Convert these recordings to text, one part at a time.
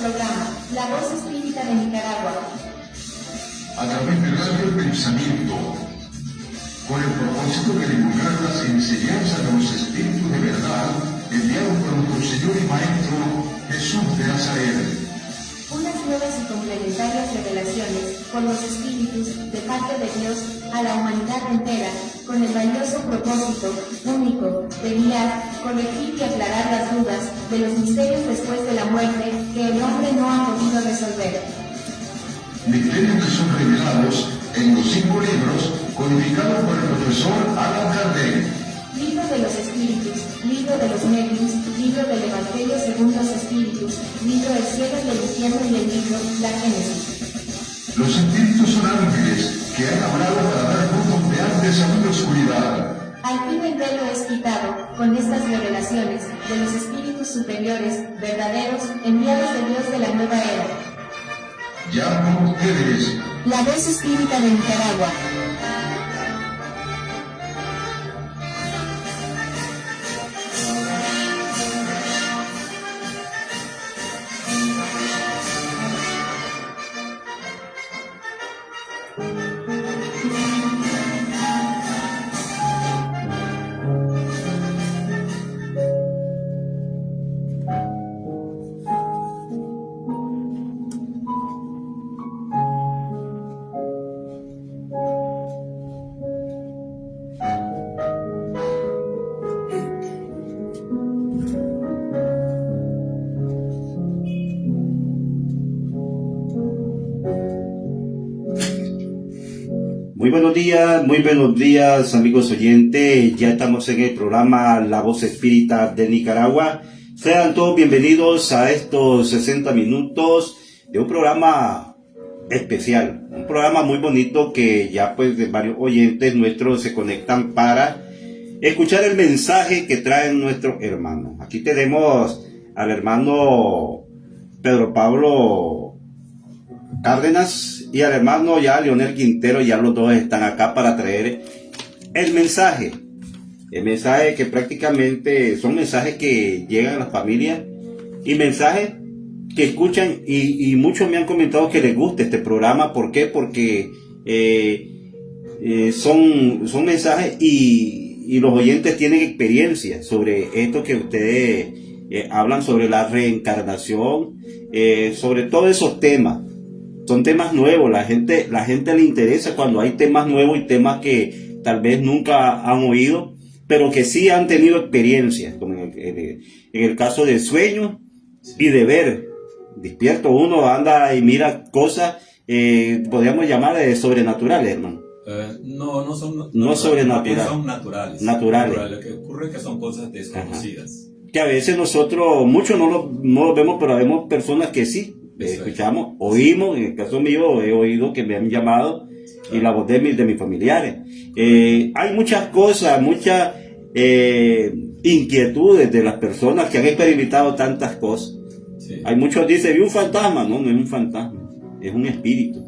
programa La Voz Espírita de Nicaragua. A través de Radio Pensamiento, con el propósito de divulgar las enseñanzas de los espíritus de verdad enviados por nuestro Señor y Maestro Jesús de Nazaret. Unas nuevas y complementarias revelaciones por los espíritus de parte de Dios a la humanidad entera, con el valioso propósito único de guiar, corregir y aclarar las dudas de los misterios después de la muerte que el hombre no ha podido resolver. Misterios que son revelados en los 5 libros codificados por el profesor Allan Kardec. Libro de los Espíritus, Libro de los Medios, Libro del Evangelio según los Espíritus, Libro del Cielo y el Infierno y el libro La Génesis. Los espíritus son ángeles que han hablado para dar frutos de antes a la oscuridad. Al fin el velo es quitado, con estas revelaciones, de los espíritus superiores, verdaderos, enviados de Dios de la nueva era. Ya con ustedes, La Voz Espírita de Nicaragua. Muy buenos días amigos oyentes, ya estamos en el programa La Voz Espírita de Nicaragua. Sean todos bienvenidos a estos 60 minutos de un programa especial, un programa muy bonito que ya pues de varios oyentes nuestros se conectan para escuchar el mensaje que traen nuestros hermanos. Aquí tenemos al hermano Pedro Pablo Cárdenas y al hermano ya Leonel Quintero, ya los dos están acá para traer el mensaje que prácticamente son mensajes que llegan a las familias y mensajes que escuchan y muchos me han comentado que les gusta este programa. ¿Por qué? Porque son mensajes y los oyentes tienen experiencia sobre esto que ustedes hablan sobre la reencarnación, sobre todos esos temas. Son temas nuevos, la gente le interesa cuando hay temas nuevos y temas que tal vez nunca han oído, pero que sí han tenido experiencias, como en el caso de sueños y de ver. Despierto uno anda y mira cosas, podríamos llamar sobrenaturales, hermano. No son no sobrenaturales. Son naturales. Lo que ocurre es que son cosas desconocidas. Ajá. Que a veces nosotros, muchos no lo vemos, pero vemos personas que sí. Escuchamos, oímos, en el caso mío he oído que me han llamado y la voz de mis familiares. Hay muchas cosas, muchas inquietudes de las personas que han experimentado tantas cosas. Sí. Hay muchos dicen, vi un fantasma. No es un fantasma, es un espíritu.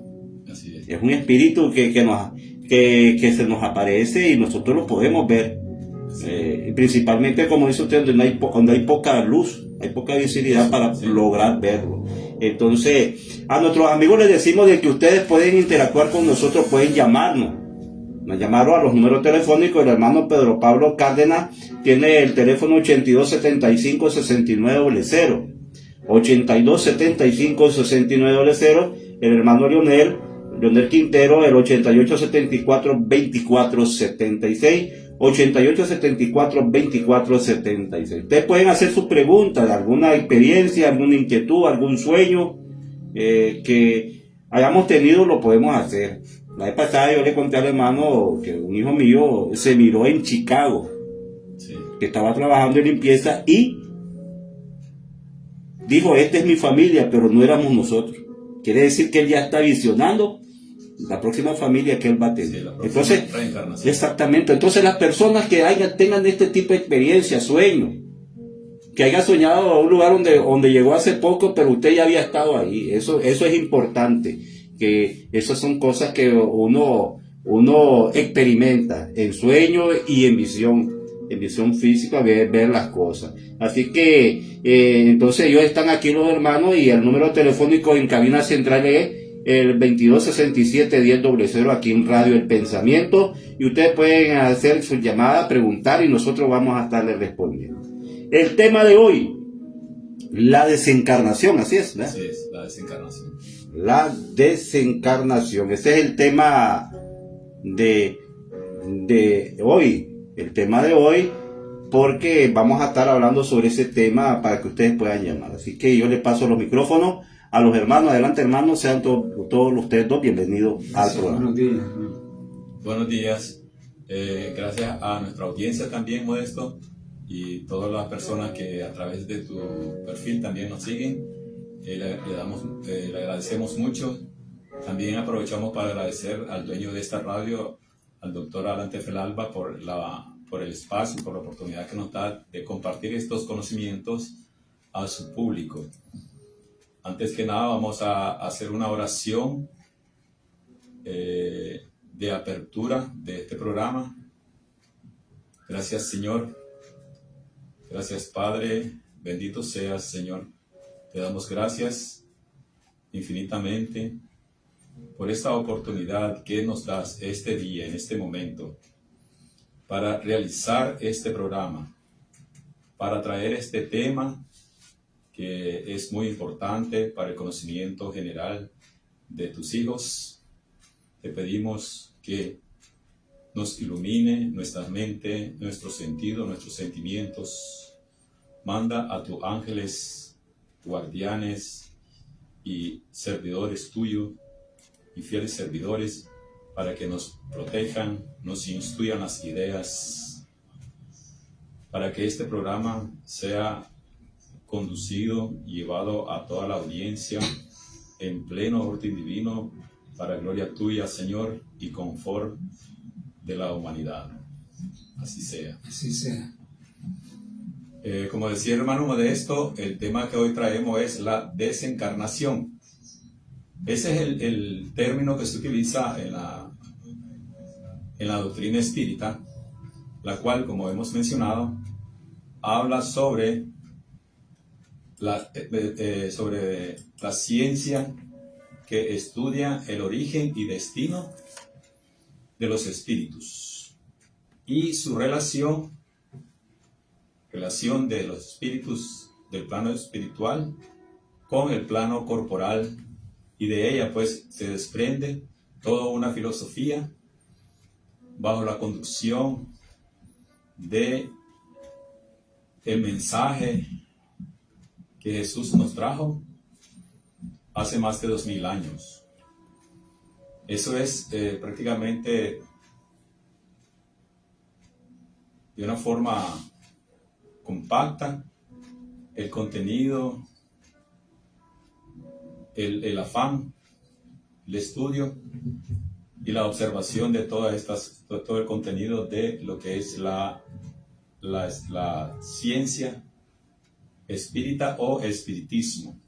Así es. Es un espíritu que se nos aparece y nosotros lo podemos ver. Sí. Principalmente, como dice usted, donde hay poca luz, hay poca visibilidad para lograr verlo. Entonces, a nuestros amigos les decimos de que ustedes pueden interactuar con nosotros, pueden llamarnos a los números telefónicos. El hermano Pedro Pablo Cárdenas tiene el teléfono 8275-6900, 8275-6900, el hermano Leonel Quintero, el 8874-2476, 8874-2476. Ustedes pueden hacer sus preguntas, alguna experiencia, alguna inquietud, algún sueño que hayamos tenido, lo podemos hacer. La vez pasada yo le conté al hermano que un hijo mío se miró en Chicago, sí, que estaba trabajando en limpieza y dijo, esta es mi familia, pero no éramos nosotros. Quiere decir que él ya está visionando la próxima familia que él va a tener. Sí, entonces, exactamente. Entonces, las personas que tengan este tipo de experiencia, sueños, que haya soñado a un lugar donde llegó hace poco, pero usted ya había estado ahí. Eso es importante. Que esas son cosas que uno experimenta en sueño y en visión. en visión física, ver las cosas. Así que, entonces ellos están aquí los hermanos y el número telefónico en cabina central es el 2267-1000 aquí en Radio El Pensamiento, y ustedes pueden hacer su llamada, preguntar, y nosotros vamos a estarles respondiendo. El tema de hoy, la desencarnación, así es, ¿verdad? Así es, la desencarnación. La desencarnación, ese es el tema de hoy, porque vamos a estar hablando sobre ese tema para que ustedes puedan llamar. Así que yo les paso los micrófonos a los hermanos. Adelante, hermanos, sean todos ustedes dos bienvenidos al programa. Buenos días. Buenos días. Gracias a nuestra audiencia también, Modesto, y todas las personas que a través de tu perfil también nos siguen. Le agradecemos mucho. También aprovechamos para agradecer al dueño de esta radio, al doctor Alan Tefelalba, por el espacio, por la oportunidad que nos da de compartir estos conocimientos a su público. Antes que nada, vamos a hacer una oración de apertura de este programa. Gracias, Señor. Gracias, Padre. Bendito seas, Señor. Te damos gracias infinitamente por esta oportunidad que nos das este día, en este momento, para realizar este programa, para traer este tema que es muy importante para el conocimiento general de tus hijos. Te pedimos que nos ilumine nuestra mente, nuestro sentido, nuestros sentimientos. Manda a tus ángeles, guardianes y servidores tuyos, y fieles servidores, para que nos protejan, nos instruyan las ideas, para que este programa sea conducido y llevado a toda la audiencia en pleno orden divino, para gloria tuya, Señor, y confort de la humanidad. Así sea. Así sea. Como decía el hermano Modesto, el tema que hoy traemos es la desencarnación. Ese es el término que se utiliza en la doctrina espírita, la cual, como hemos mencionado, habla sobre la ciencia que estudia el origen y destino de los espíritus y su relación de los espíritus del plano espiritual con el plano corporal, y de ella pues se desprende toda una filosofía bajo la conducción de el mensaje que Jesús nos trajo hace más de 2000 años. Eso es prácticamente de una forma compacta el contenido, el afán, el estudio y la observación de todo el contenido de lo que es la ciencia espírita o espiritismo,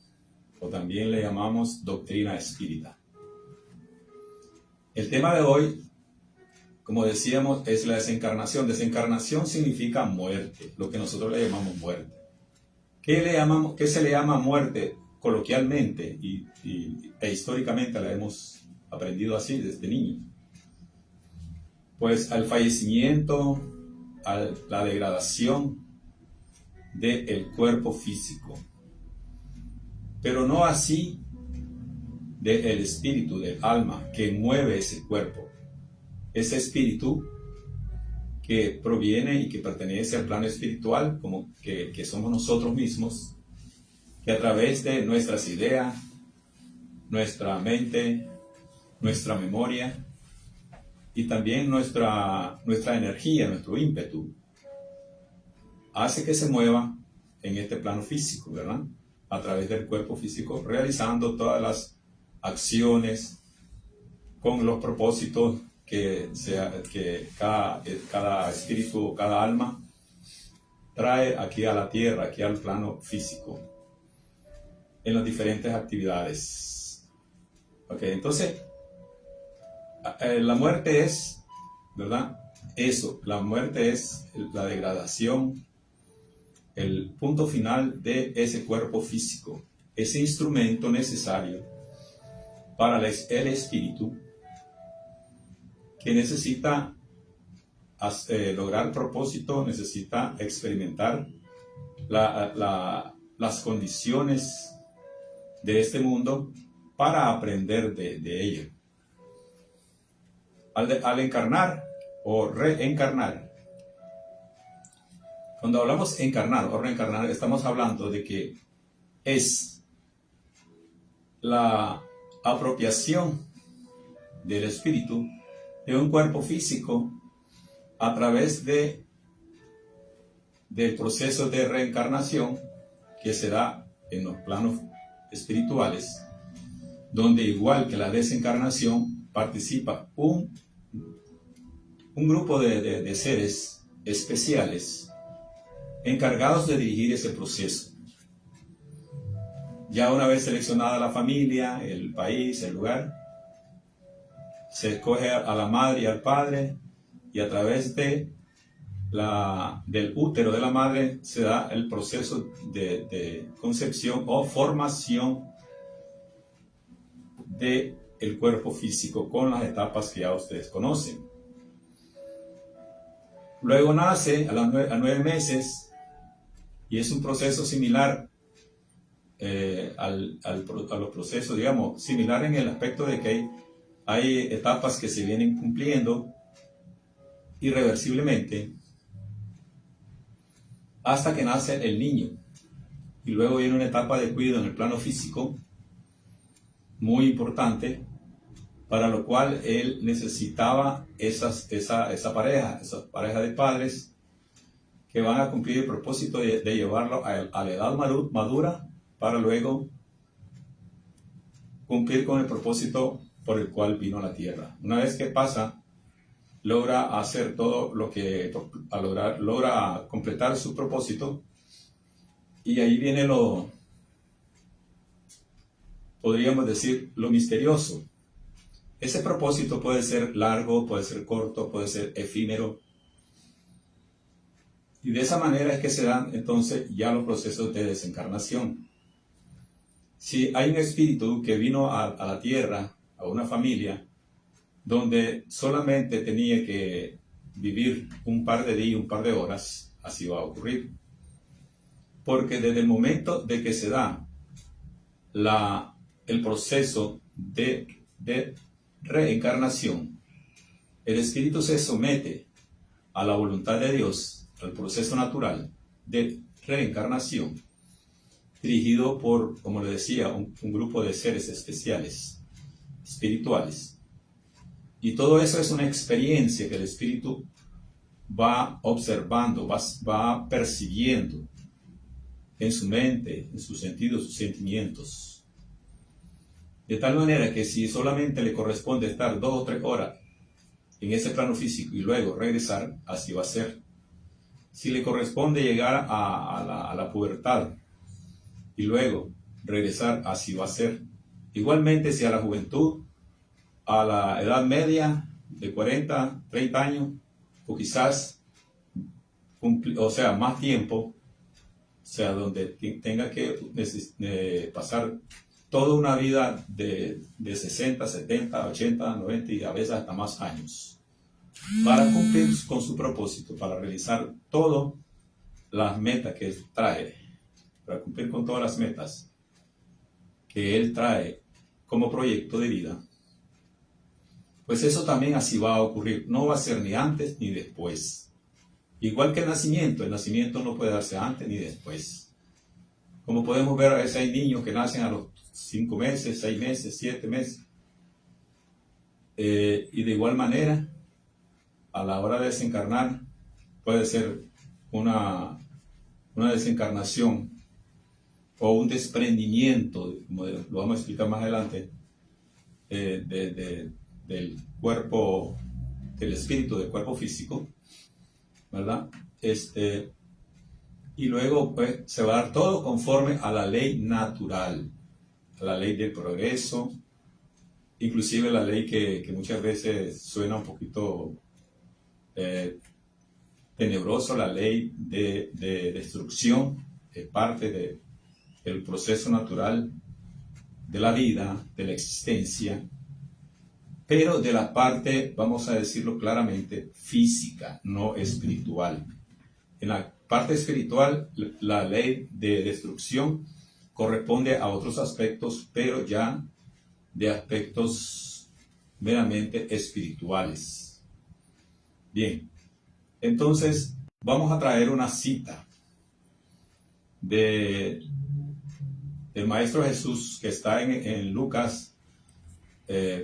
o también le llamamos doctrina espírita. El tema de hoy, como decíamos, es la desencarnación. Desencarnación significa muerte, lo que nosotros le llamamos muerte. ¿Qué se le llama muerte coloquialmente e históricamente? La hemos aprendido así desde niños. Pues al fallecimiento, a la degradación del cuerpo físico, pero no así del espíritu, del alma que mueve ese cuerpo. Ese espíritu que proviene y que pertenece al plano espiritual, como que somos nosotros mismos, que a través de nuestras ideas, nuestra mente, nuestra memoria y también nuestra energía, nuestro ímpetu, hace que se mueva en este plano físico, ¿verdad? A través del cuerpo físico, realizando todas las acciones con los propósitos que cada espíritu, cada alma trae aquí a la tierra, aquí al plano físico, en las diferentes actividades. Ok, entonces, la muerte es, ¿verdad? eso, la muerte es la degradación, el punto final de ese cuerpo físico, ese instrumento necesario para el espíritu que necesita lograr el propósito, necesita experimentar las condiciones de este mundo para aprender de ello. Al encarnar o reencarnar, cuando hablamos encarnar o reencarnar, estamos hablando de que es la apropiación del espíritu de un cuerpo físico a través del proceso de reencarnación que se da en los planos espirituales, donde igual que la desencarnación participa un grupo de seres especiales encargados de dirigir ese proceso. Ya una vez seleccionada la familia, el país, el lugar, se escoge a la madre y al padre, y a través del útero de la madre se da el proceso de concepción o formación del cuerpo físico con las etapas que ya ustedes conocen. Luego nace a 9 meses y es un proceso similar a los procesos, digamos, similar en el aspecto de que hay etapas que se vienen cumpliendo irreversiblemente hasta que nace el niño. Y luego viene una etapa de cuidado en el plano físico muy importante, para lo cual él necesitaba esa pareja de padres que van a cumplir el propósito de llevarlo a la edad madura para luego cumplir con el propósito por el cual vino a la tierra. Una vez que pasa, logra hacer todo lo que logra completar su propósito, y ahí viene podríamos decir, lo misterioso. Ese propósito puede ser largo, puede ser corto, puede ser efímero. Y de esa manera es que se dan entonces ya los procesos de desencarnación. Si hay un espíritu que vino a la tierra, a una familia, donde solamente tenía que vivir un par de días, un par de horas, así va a ocurrir. Porque desde el momento de que se da el proceso de reencarnación, el espíritu se somete a la voluntad de Dios, al proceso natural de reencarnación, dirigido por, como le decía, un grupo de seres especiales, espirituales. Y todo eso es una experiencia que el espíritu va observando, va percibiendo en su mente, en sus sentidos, sus sentimientos. De tal manera que si solamente le corresponde estar 2 o 3 horas en ese plano físico y luego regresar, así va a ser. Si le corresponde llegar a la pubertad y luego regresar, así va a ser. Igualmente, si a la juventud, a la edad media de 40, 30 años, o quizás, más tiempo, donde tenga que pasar toda una vida de 60, 70, 80, 90 y a veces hasta más años, para cumplir con su propósito, para realizar todas las metas que él trae, para cumplir con todas las metas que él trae como proyecto de vida. Pues eso también así va a ocurrir, no va a ser ni antes ni después. Igual que el nacimiento no puede darse antes ni después. Como podemos ver, a veces hay niños que nacen a los 5 meses, 6 meses, 7 meses. Y de igual manera, a la hora de desencarnar, puede ser una desencarnación o un desprendimiento, como lo vamos a explicar más adelante, del cuerpo, del espíritu, del cuerpo físico, ¿verdad? Y luego pues se va a dar todo conforme a la ley natural, a la ley del progreso, inclusive la ley que muchas veces suena un poquito tenebroso, la ley de destrucción, es parte del proceso natural de la vida, de la existencia, pero de la parte, vamos a decirlo claramente, física, no espiritual. En la parte espiritual, la ley de destrucción corresponde a otros aspectos, pero ya de aspectos meramente espirituales. Bien, entonces vamos a traer una cita del Maestro Jesús que está en Lucas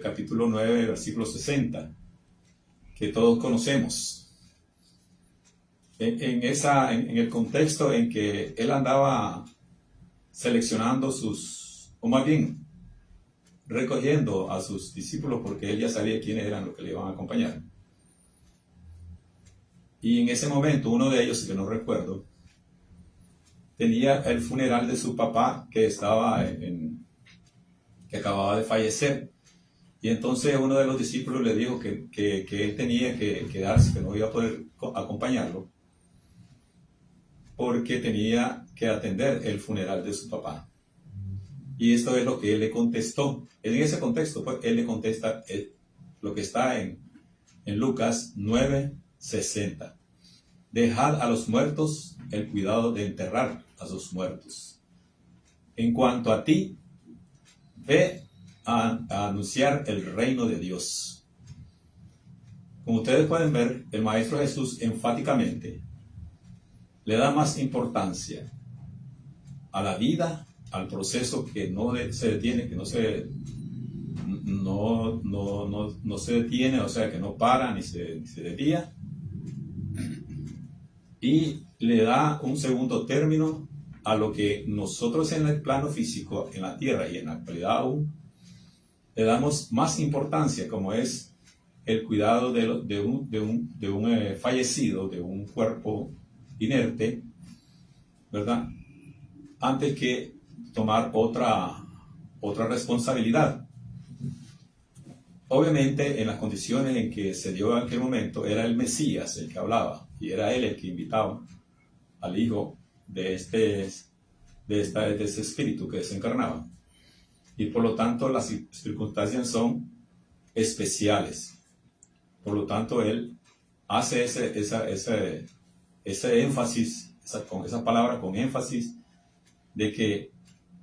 capítulo 9, versículo 60, que todos conocemos. En el contexto en que él andaba seleccionando o más bien recogiendo a sus discípulos, porque él ya sabía quiénes eran los que le iban a acompañar. Y en ese momento, uno de ellos, que no recuerdo, tenía el funeral de su papá que que acababa de fallecer. Y entonces uno de los discípulos le dijo que él tenía que quedarse, que no iba a poder acompañarlo, porque tenía que atender el funeral de su papá. Y esto es lo que él le contestó. En ese contexto, pues, él le contesta lo que está en Lucas 9:60. Dejad a los muertos el cuidado de enterrar a sus muertos. En cuanto a ti, ve a anunciar el reino de Dios. Como ustedes pueden ver, el Maestro Jesús enfáticamente le da más importancia a la vida, al proceso que no se detiene, que no se detiene, o sea, que no para ni se desvía, y le da un segundo término a lo que nosotros en el plano físico, en la tierra y en la actualidad aún, le damos más importancia, como es el cuidado de un fallecido, de un cuerpo inerte, ¿verdad? Antes que tomar otra responsabilidad. Obviamente, en las condiciones en que se dio en aquel momento, era el Mesías el que hablaba, y era él el que invitaba al hijo de ese espíritu que desencarnaba. Y por lo tanto, las circunstancias son especiales. Por lo tanto, él hace ese énfasis, esa palabra con énfasis, de que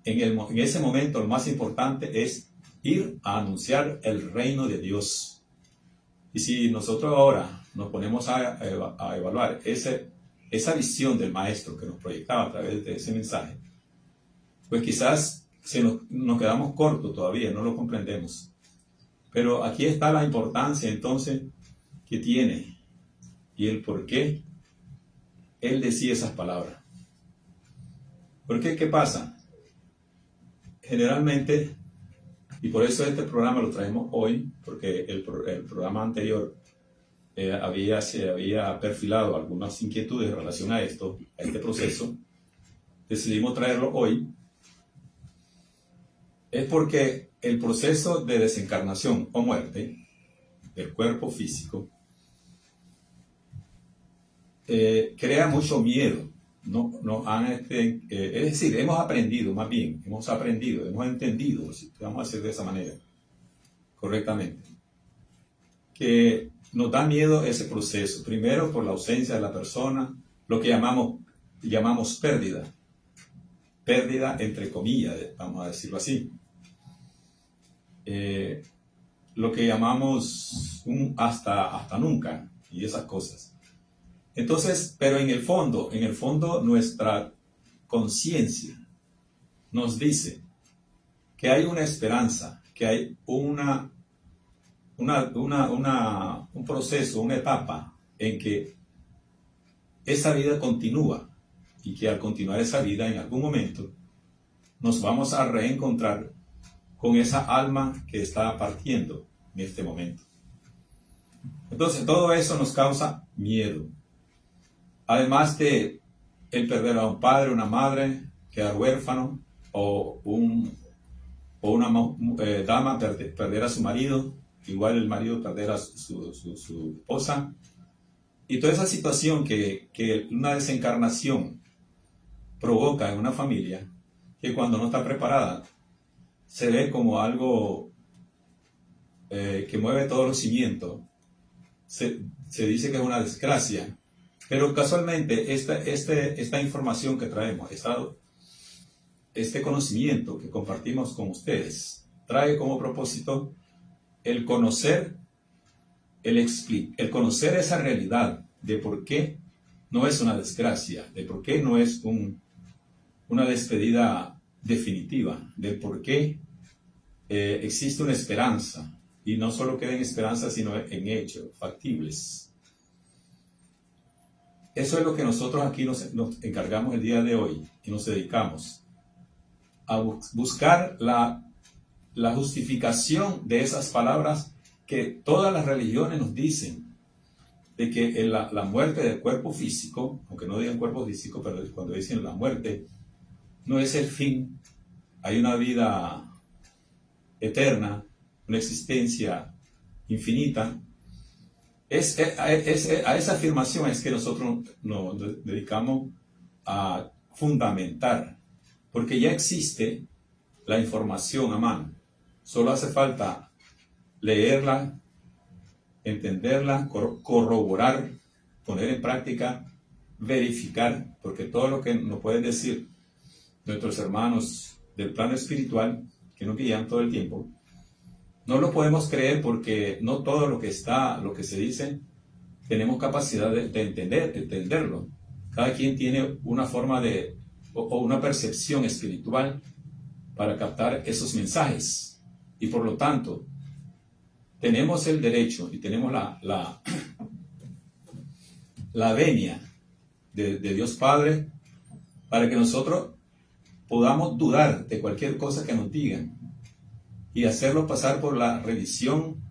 en ese momento lo más importante es ir a anunciar el reino de Dios. Y si nosotros ahora nos ponemos a evaluar esa visión del Maestro que nos proyectaba a través de ese mensaje, pues quizás nos quedamos cortos todavía, no lo comprendemos. Pero aquí está la importancia entonces que tiene y el por qué él decía esas palabras. Porque, ¿qué pasa? Generalmente, y por eso este programa lo traemos hoy, porque el programa anterior se había perfilado algunas inquietudes en relación a esto, a este proceso, decidimos traerlo hoy, es porque el proceso de desencarnación o muerte del cuerpo físico crea mucho miedo. Es decir, hemos aprendido, hemos entendido, si vamos a hacer de esa manera, correctamente, que nos da miedo ese proceso, primero por la ausencia de la persona, lo que llamamos pérdida entre comillas, vamos a decirlo así, lo que llamamos un hasta nunca y esas cosas. Entonces, pero en el fondo nuestra conciencia nos dice que hay una esperanza, que hay un proceso, una etapa en que esa vida continúa y que al continuar esa vida en algún momento nos vamos a reencontrar con esa alma que está partiendo en este momento. Entonces, todo eso nos causa miedo. Además de el perder a un padre, una madre, quedar huérfano, o una dama perder a su marido, igual el marido perder a su esposa, Y toda esa situación que una desencarnación provoca en una familia, que cuando no está preparada, se ve como algo que mueve todos los cimientos. Se dice que es una desgracia, pero casualmente esta información que traemos, este conocimiento que compartimos con ustedes, trae como propósito el conocer, el conocer esa realidad de por qué no es una desgracia, de por qué no es una despedida definitiva, de por qué existe una esperanza, y no solo queda en esperanza, sino en hechos factibles. Eso es lo que nosotros aquí nos encargamos el día de hoy y nos dedicamos a buscar la justificación de esas palabras que todas las religiones nos dicen, de que la muerte del cuerpo físico, aunque no digan cuerpo físico, pero cuando dicen la muerte, no es el fin. Hay una vida eterna, una existencia infinita. A esa afirmación es que nosotros nos dedicamos a fundamentar, porque ya existe la información a mano. Solo hace falta leerla, entenderla, corroborar, poner en práctica, verificar, porque todo lo que nos pueden decir nuestros hermanos del plano espiritual, que nos guían todo el tiempo, no lo podemos creer porque no todo lo que se dice, tenemos capacidad de entenderlo. Cada quien tiene una forma o una percepción espiritual para captar esos mensajes. Y por lo tanto, tenemos el derecho y tenemos la venia de Dios Padre para que nosotros podamos dudar de cualquier cosa que nos digan y hacerlo pasar por la revisión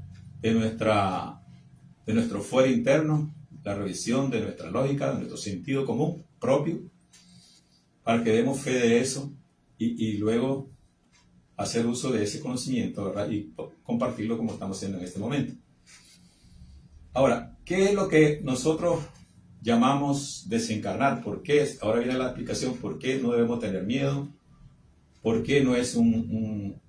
de nuestro fuero interno, la revisión de nuestra lógica, de nuestro sentido común propio, para que demos fe de eso y luego hacer uso de ese conocimiento, ¿verdad? Y compartirlo como estamos haciendo en este momento. Ahora, ¿qué es lo que nosotros llamamos desencarnar? ¿Por qué? Ahora viene la explicación. ¿Por qué no debemos tener miedo? ¿Por qué no es un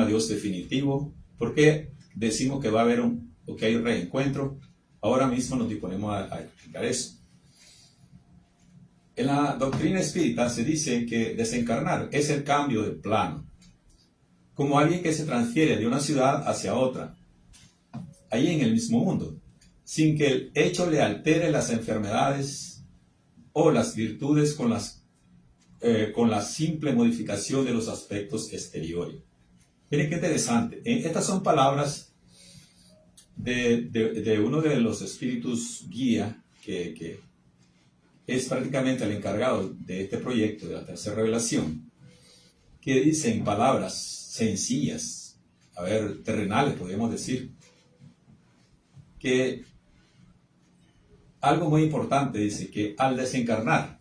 adiós definitivo? ¿Por qué decimos que va a haber o que hay un reencuentro? Ahora mismo nos disponemos a explicar eso. En la doctrina espírita se dice que desencarnar es el cambio de plano, como alguien que se transfiere de una ciudad hacia otra, ahí en el mismo mundo, sin que el hecho le altere las enfermedades o las virtudes con la simple modificación de los aspectos exteriores. Miren qué interesante. Estas son palabras de uno de los espíritus guía que es prácticamente el encargado de este proyecto de la tercera revelación, que dice en palabras sencillas, terrenales, podríamos decir, que algo muy importante, dice que al desencarnar,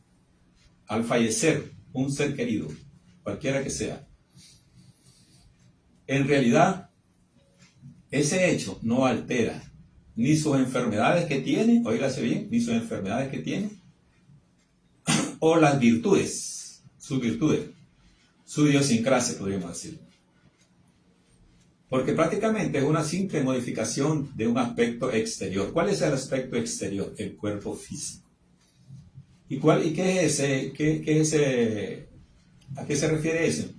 al fallecer un ser querido, cualquiera que sea, en realidad ese hecho no altera ni sus enfermedades que tiene, óigase bien, ni sus enfermedades que tiene, o las virtudes, sus virtudes, su idiosincrasia, podríamos decir. Porque prácticamente es una simple modificación de un aspecto exterior. ¿Cuál es el aspecto exterior? El cuerpo físico. ¿Y qué es ese? ¿A qué se refiere eso?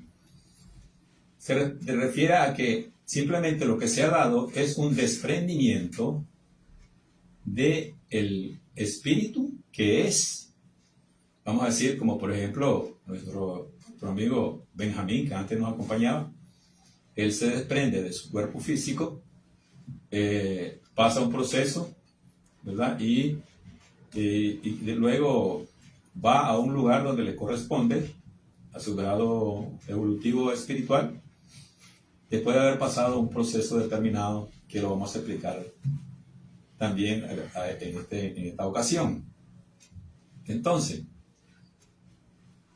Se refiere a que simplemente lo que se ha dado es un desprendimiento del espíritu que es, vamos a decir, como por ejemplo nuestro amigo Benjamín, que antes nos acompañaba. Él se desprende de su cuerpo físico, pasa un proceso, ¿verdad? Y luego va a un lugar donde le corresponde a su grado evolutivo espiritual, después de haber pasado un proceso determinado que lo vamos a explicar también en esta ocasión. Entonces,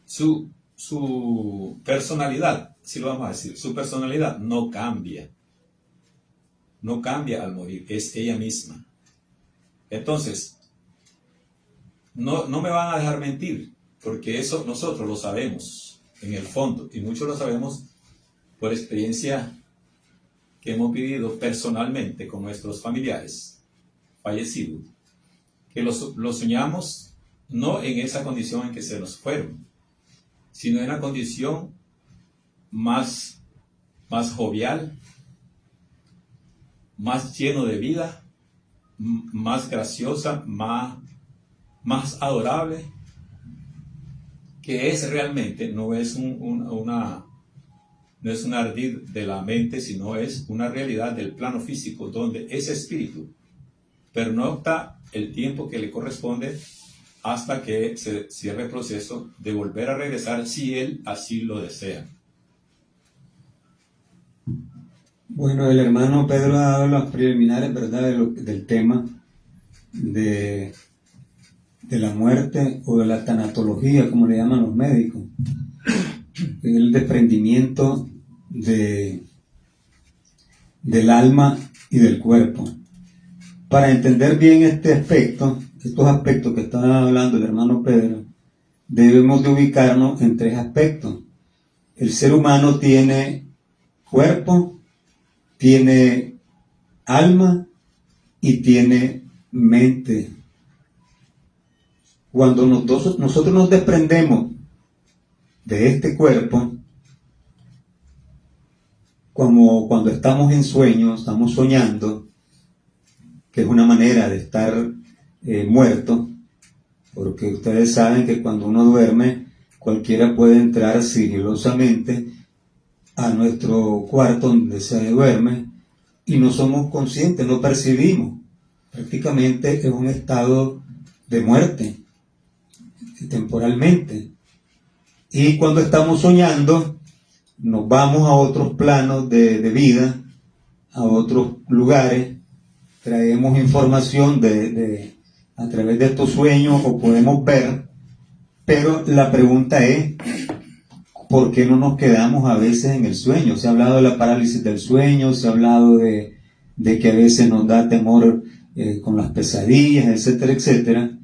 su personalidad, si lo vamos a decir, su personalidad no cambia al morir, es ella misma. Entonces, no me van a dejar mentir, porque eso nosotros lo sabemos en el fondo, y muchos lo sabemos por experiencia que hemos vivido personalmente con nuestros familiares fallecidos, que los soñamos no en esa condición en que se nos fueron, sino en una condición más jovial, más lleno de vida, más graciosa, más adorable, que es realmente, no es un ardid de la mente, sino es una realidad del plano físico, donde ese espíritu pernocta el tiempo que le corresponde hasta que se cierre el proceso de volver a regresar, si él así lo desea. Bueno, el hermano Pedro ha dado las preliminares, ¿verdad?, del tema de la muerte o de la tanatología, como le llaman los médicos. El desprendimiento del alma y del cuerpo. Para entender bien estos aspectos que está hablando el hermano Pedro, debemos de ubicarnos en 3 aspectos. El ser humano tiene cuerpo, tiene alma y tiene mente. Cuando nosotros nos desprendemos de este cuerpo, como cuando estamos en sueño, estamos soñando, que es una manera de estar muerto, porque ustedes saben que cuando uno duerme, cualquiera puede entrar sigilosamente a nuestro cuarto donde se duerme y no somos conscientes, no percibimos. Prácticamente es un estado de muerte, temporalmente. Y cuando estamos soñando, nos vamos a otros planos de vida, a otros lugares, traemos información a través de estos sueños o podemos ver, pero la pregunta es, ¿por qué no nos quedamos a veces en el sueño? Se ha hablado de la parálisis del sueño, se ha hablado de que a veces nos da temor con las pesadillas, etcétera, etcétera,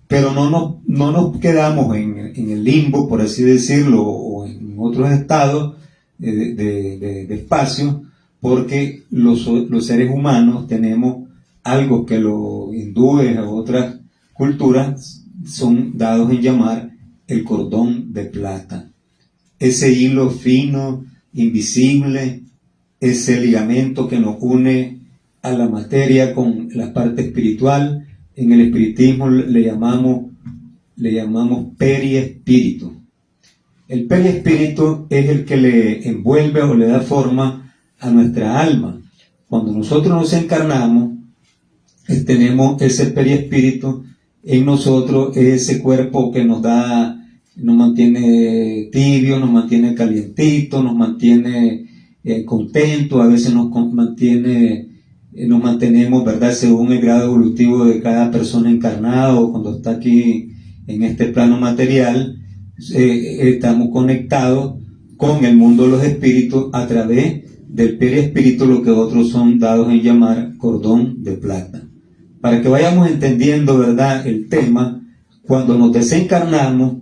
pero no nos quedamos en el limbo, por así decirlo, o en otros estados de espacio, porque los seres humanos tenemos algo que los hindúes o otras culturas son dados en llamar el cordón de plata. Ese hilo fino, invisible, ese ligamento que nos une a la materia con la parte espiritual. En el espiritismo le llamamos periespíritu. El periespíritu es el que le envuelve o le da forma a nuestra alma. Cuando nosotros nos encarnamos, tenemos ese periespíritu en nosotros, ese cuerpo que nos mantiene tibio, nos mantiene calientito, nos mantiene contento, a veces nos mantenemos, ¿verdad?, según el grado evolutivo de cada persona encarnada o cuando está aquí en este plano material, estamos conectados con el mundo de los espíritus a través del periespíritu, lo que otros son dados en llamar cordón de plata. Para que vayamos entendiendo, ¿verdad?, el tema, cuando nos desencarnamos,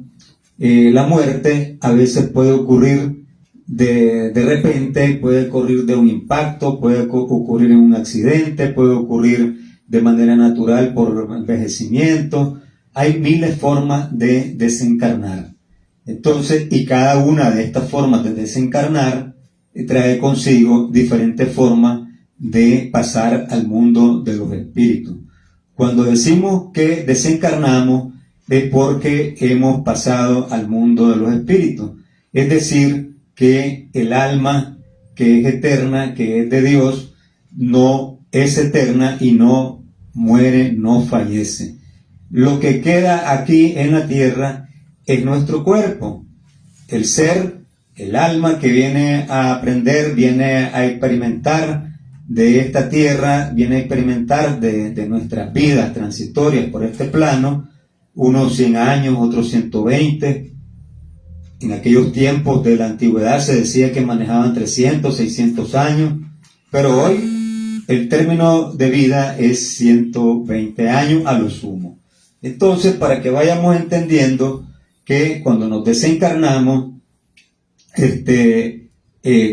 la muerte a veces puede ocurrir de repente, puede ocurrir de un impacto, puede ocurrir en un accidente, puede ocurrir de manera natural por envejecimiento. Hay miles de formas de desencarnar. Entonces, y cada una de estas formas de desencarnar trae consigo diferentes formas de pasar al mundo de los espíritus. Cuando decimos que desencarnamos es porque hemos pasado al mundo de los espíritus. Es decir, que el alma que es eterna, que es de Dios, no es eterna y no muere, no fallece. Lo que queda aquí en la tierra es nuestro cuerpo, el ser, el alma que viene a aprender, viene a experimentar de esta tierra, viene a experimentar de nuestras vidas transitorias por este plano, unos 100 años, otros 120. En aquellos tiempos de la antigüedad se decía que manejaban 300, 600 años, pero hoy el término de vida es 120 años a lo sumo. Entonces, para que vayamos entendiendo que cuando nos desencarnamos,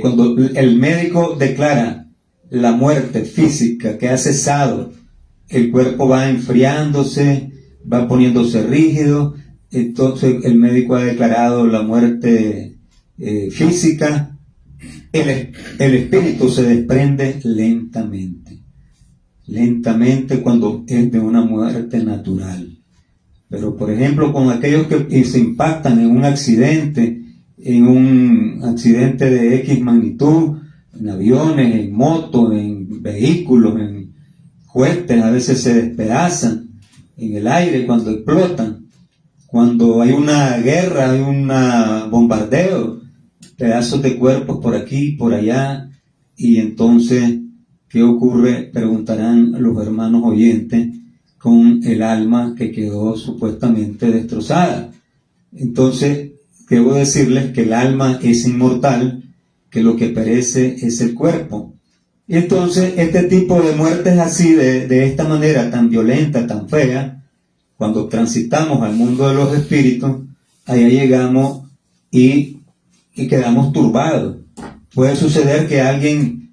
cuando el médico declara la muerte física que ha cesado, el cuerpo va enfriándose, va poniéndose rígido, entonces el médico ha declarado la muerte física, el espíritu se desprende lentamente cuando es de una muerte natural. Pero por ejemplo, con aquellos que se impactan en un accidente de X magnitud, en aviones, en motos, en vehículos, en cohetes, a veces se despedazan en el aire cuando explotan. Cuando hay una guerra, hay un bombardeo, pedazos de cuerpos por aquí, por allá, y entonces, ¿qué ocurre? Preguntarán los hermanos oyentes con el alma que quedó supuestamente destrozada. Entonces, debo decirles que el alma es inmortal, que lo que perece es el cuerpo. Y entonces, este tipo de muertes así, de esta manera tan violenta, tan fea, cuando transitamos al mundo de los espíritus, allá llegamos y quedamos turbados. Puede suceder que alguien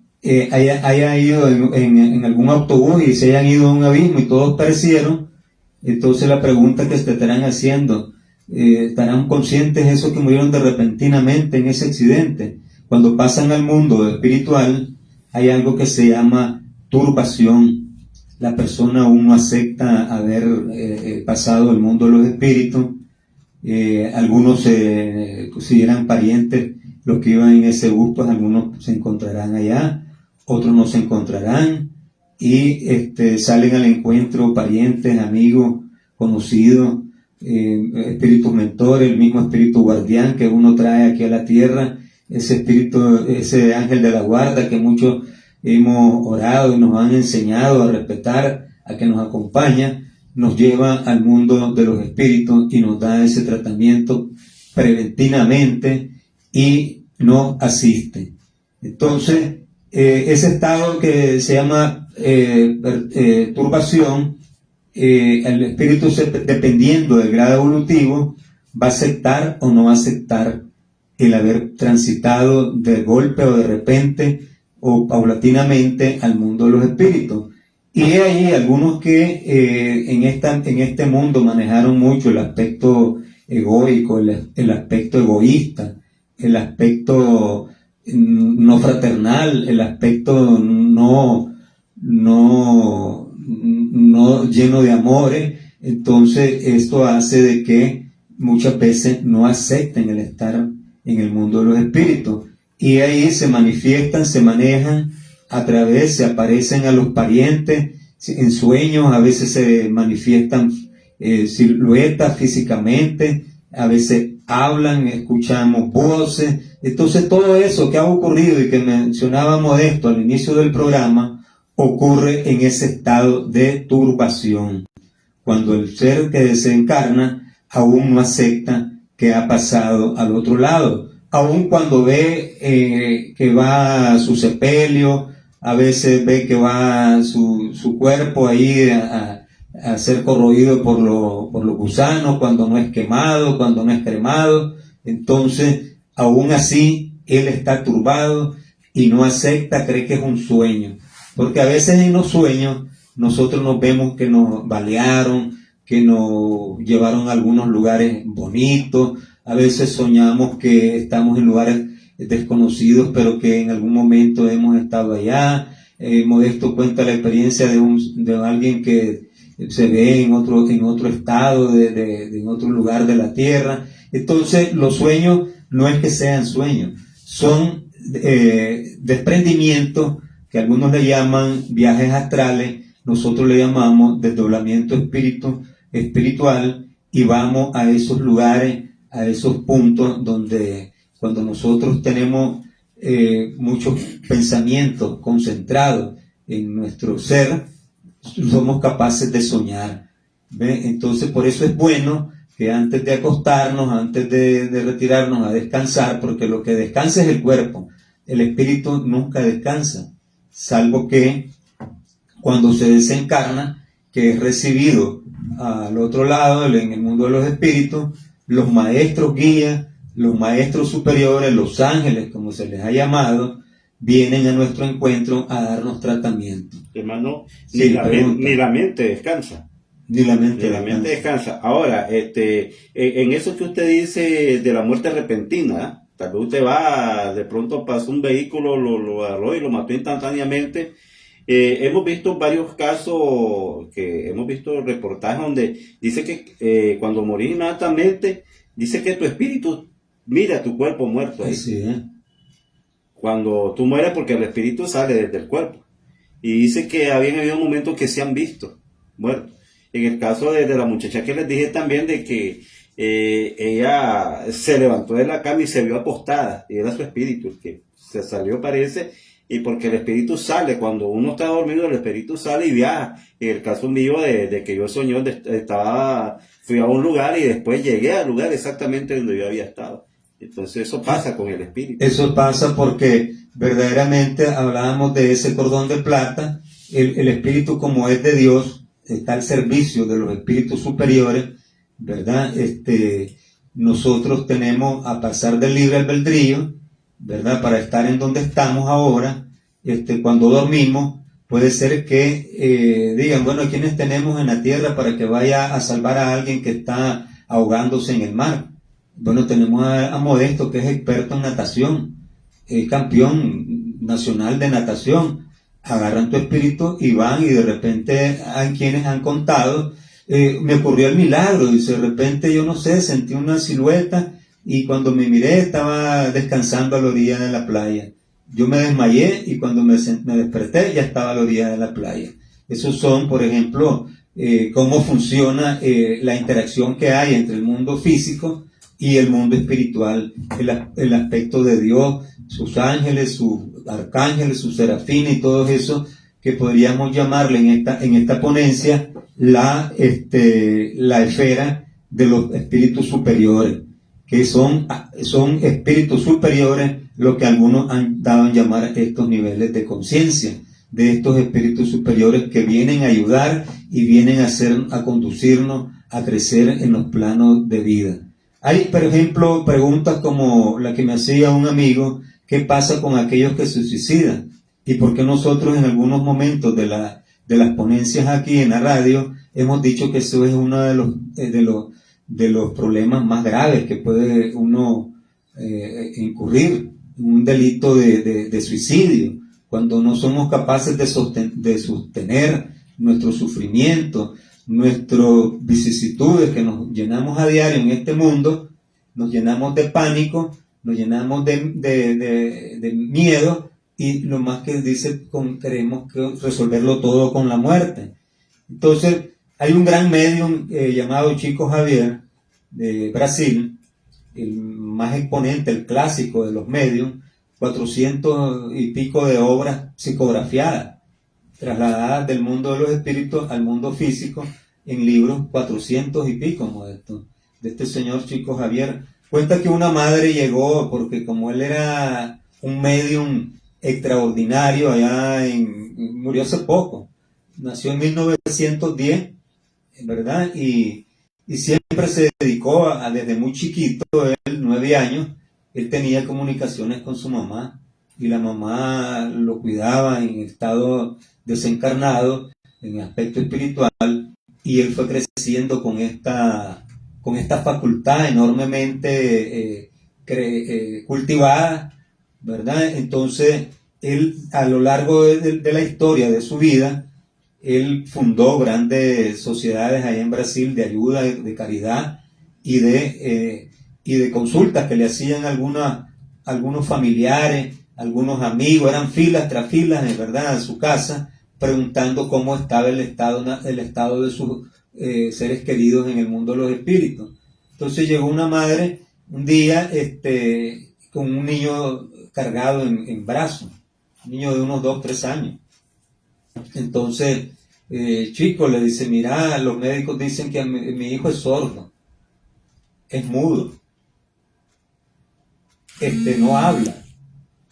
haya ido en algún autobús y se hayan ido a un abismo y todos perecieron. Entonces la pregunta que se estarán haciendo, ¿estarán conscientes esos que murieron de repentinamente en ese accidente? Cuando pasan al mundo espiritual, hay algo que se llama turbación. La persona aún no acepta haber pasado el mundo de los espíritus. Algunos, si eran parientes, los que iban en ese bus, pues algunos se encontrarán allá, otros no se encontrarán, y salen al encuentro parientes, amigos, conocidos, espíritus mentores, el mismo espíritu guardián que uno trae aquí a la tierra, ese espíritu, ese ángel de la guarda que muchos hemos orado y nos han enseñado a respetar, a que nos acompaña, nos lleva al mundo de los espíritus y nos da ese tratamiento preventivamente y nos asiste. Entonces, ese estado que se llama turbación, el espíritu, dependiendo del grado evolutivo, va a aceptar o no va a aceptar el haber transitado de golpe o de repente o paulatinamente al mundo de los espíritus. Y hay algunos que en este mundo manejaron mucho el aspecto egoico, el aspecto egoísta, el aspecto no fraternal, el aspecto no lleno de amores. Entonces esto hace de que muchas veces no acepten el estar en el mundo de los espíritus, y ahí se manifiestan, se manejan se aparecen a los parientes en sueños, a veces se manifiestan siluetas físicamente, a veces hablan, escuchamos voces. Entonces todo eso que ha ocurrido y que mencionábamos esto al inicio del programa, ocurre en ese estado de turbación, cuando el ser que desencarna aún no acepta que ha pasado al otro lado, aun cuando ve que va a su sepelio, a veces ve que va su cuerpo ahí a ser corroído por los gusanos, cuando no es quemado, cuando no es cremado. Entonces, aún así, él está turbado y no acepta, cree que es un sueño. Porque a veces en los sueños nosotros nos vemos que nos balearon, que nos llevaron a algunos lugares bonitos. A veces soñamos que estamos en lugares desconocidos, pero que en algún momento hemos estado allá. Modesto cuenta la experiencia de alguien que se ve en otro estado, en otro lugar de la tierra. Entonces, los sueños no es que sean sueños, son desprendimientos que algunos le llaman viajes astrales, nosotros le llamamos desdoblamiento espiritual, y vamos a esos lugares, a esos puntos donde cuando nosotros tenemos muchos pensamientos concentrados en nuestro ser, somos capaces de soñar. ¿Ve? Entonces por eso es bueno que antes de acostarnos, antes de retirarnos a descansar, porque lo que descansa es el cuerpo, el espíritu nunca descansa, salvo que cuando se desencarna, que es recibido al otro lado, en el mundo de los espíritus, los maestros guías, los maestros superiores, los ángeles, como se les ha llamado, vienen a nuestro encuentro a darnos tratamiento. Hermano, Sí, ni la mente descansa. Ni la mente, Ni la mente descansa. Ahora, en eso que usted dice de la muerte repentina, ¿eh? Tal vez usted va, de pronto pasó un vehículo, lo agarró y lo mató instantáneamente. Hemos visto varios casos, que hemos visto reportajes donde dice que cuando morís inmediatamente, dice que tu espíritu mira tu cuerpo muerto ahí. Así es. Cuando tú mueres, porque el espíritu sale desde el cuerpo. Y dice que habían habido momentos que se han visto muertos. En el caso de la muchacha que les dije también, de que ella se levantó de la cama y se vio apostada, y era su espíritu el que se salió, parece, y porque el espíritu sale, cuando uno está dormido, el espíritu sale y viaja. En el caso mío de que yo soñé, fui a un lugar y después llegué al lugar exactamente donde yo había estado. Entonces eso pasa con el espíritu. Eso pasa porque verdaderamente hablábamos de ese cordón de plata. El espíritu, como es de Dios, está al servicio de los espíritus superiores, ¿verdad? Nosotros tenemos a pasar del libre albedrío, ¿verdad? Para estar en donde estamos ahora. Cuando dormimos, puede ser que digan, bueno, ¿quiénes tenemos en la tierra para que vaya a salvar a alguien que está ahogándose en el mar? Bueno, tenemos a Modesto, que es experto en natación, es campeón nacional de natación. Agarran tu espíritu y van, y de repente hay quienes han contado, me ocurrió el milagro, y de repente yo no sé, sentí una silueta y cuando me miré estaba descansando a la orilla de la playa. Yo me desmayé y cuando me desperté ya estaba a la orilla de la playa. Esos son, por ejemplo, cómo funciona la interacción que hay entre el mundo físico y el mundo espiritual, el aspecto de Dios, sus ángeles, sus arcángeles, sus serafines y todo eso que podríamos llamarle en esta ponencia la esfera de los espíritus superiores, que son espíritus superiores lo que algunos han dado a llamar estos niveles de conciencia, de estos espíritus superiores que vienen a ayudar y vienen a conducirnos a crecer en los planos de vida. Hay, por ejemplo, preguntas como la que me hacía un amigo: ¿qué pasa con aquellos que se suicidan? ¿Y por qué nosotros en algunos momentos de las ponencias aquí en la radio hemos dicho que eso es uno de los problemas más graves que puede uno incurrir, un delito de suicidio, cuando no somos capaces de sostener nuestro sufrimiento, nuestras vicisitudes que nos llenamos a diario en este mundo, nos llenamos de pánico, nos llenamos de miedo, y lo más que dice, queremos resolverlo todo con la muerte. Entonces, hay un gran medium llamado Chico Xavier, de Brasil, el más exponente, el clásico de los mediums, 400 y pico de obras psicografiadas, trasladadas del mundo de los espíritus al mundo físico, en libros 400 y pico, Modesto, de este señor Chico Xavier. Cuenta que una madre llegó, porque como él era un medium extraordinario, murió hace poco, nació en 1910, ¿verdad? Y siempre se dedicó desde muy chiquito, él, 9 años, él tenía comunicaciones con su mamá, y la mamá lo cuidaba en estado desencarnado, en aspecto espiritual, y él fue creciendo con esta facultad enormemente cultivada, ¿verdad? Entonces, él, a lo largo de la historia de su vida, él fundó grandes sociedades allá en Brasil de ayuda, de caridad y de consultas que le hacían algunos familiares, algunos amigos. Eran filas tras filas, en verdad, a su casa, preguntando cómo estaba el estado de sus seres queridos en el mundo de los espíritus. Entonces llegó una madre un día con un niño cargado en brazos, un niño de unos 2-3 años. Entonces, Chico le dice: mira, los médicos dicen que mi hijo es sordo, es mudo, no habla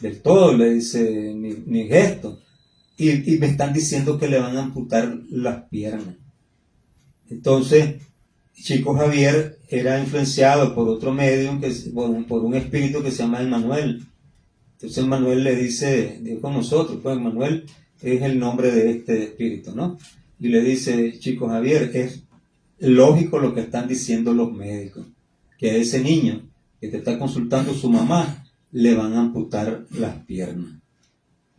del todo, le dice, ni gesto, y me están diciendo que le van a amputar las piernas. Entonces, Chico Javier era influenciado por otro medium, por un espíritu que se llama Emmanuel. Entonces Manuel le dice, Dios con nosotros, pues Manuel es el nombre de este espíritu, ¿no? Y le dice, Chico Javier, es lógico lo que están diciendo los médicos, que a ese niño que te está consultando su mamá, le van a amputar las piernas.